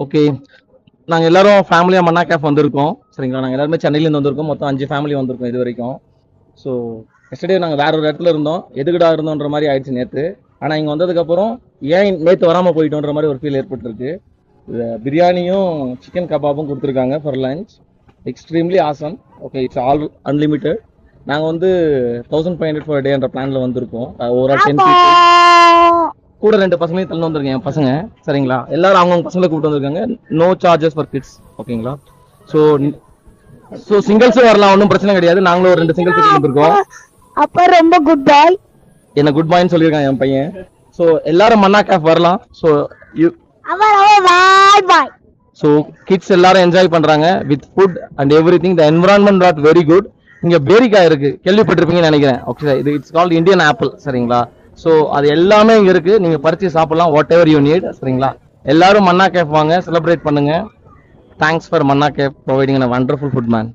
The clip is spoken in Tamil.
ஓகே, நாங்க எல்லாரும் ஃபேமிலியா மன்னா கேஃப் வந்திருக்கோம். சரிங்களா, நாங்க எல்லாருமே சென்னையிலேருந்து வந்திருக்கோம். மொத்தம் 5 ஃபேமிலி வந்திருக்கோம் இது வரைக்கும். ஸோ எஸ்டர்டே நாங்கள் வேற ஒரு இடத்துல இருந்தோம், எதுக்குடா இருந்தோன்ற மாதிரி ஆயிடுச்சு நேற்று. ஆனால் இங்கே வந்ததுக்கப்புறம் ஏன் நேற்று வராமல் போயிட்டோன்ற மாதிரி ஒரு ஃபீல் ஏற்பட்டுருக்கு. பிரியாணியும் சிக்கன் கபாபும் கொடுத்துருக்காங்க for lunch. Extremely awesome. Okay, it's all unlimited. நாங்கள் வந்து 1500 for a day என்ற பிளானில் வந்திருக்கோம். Overall 10 people. கூட 2 பசங்களையும் தள்ளி வந்திருக்கேன் என் பசங்க. சரிங்களா, எல்லாரும் அவங்கவுங்க பசங்களை கூப்பிட்டு வந்திருக்காங்க. No charges for kids. ஓகேங்களா. ஸோ சிங்கிள்ஸும் வரலாம், ஒன்றும் பிரச்சனை கிடையாது. நாங்களும் ஒரு 2 சிங்கிள்ஸ் வந்திருக்கோம். அப்ப ரொம்ப குட் பாய். என்ன குட் பாய்ன்னு சொல்லியிருக்காங்க என் பையன். ஸோ எல்லாரும் மன்னா கேஃப் வரலாம். ஸோ பாய் பாய். ஸோ கிட்ஸ் எல்லாரும் என்ஜாய் பண்றாங்க with food and every thing. The environment not very good. இங்க பேரிக்காய் இருக்கு, கேள்விப்பட்டிருப்பீங்கன்னு நினைக்கிறேன். ஓகே, இது இட்ஸ் கால்ட் இந்தியன் ஆப்பிள். சரிங்களா. ஸோ அது எல்லாமே இங்க இருக்கு, நீங்க பறிச்சு சாப்பிடலாம், வாட் எவர் யூ நீட். சரிங்களா, எல்லாரும் மன்னா கேஃப் வாங்க, செலிப்ரேட் பண்ணுங்க. Thanks for Manna cafe providing a wonderful food man.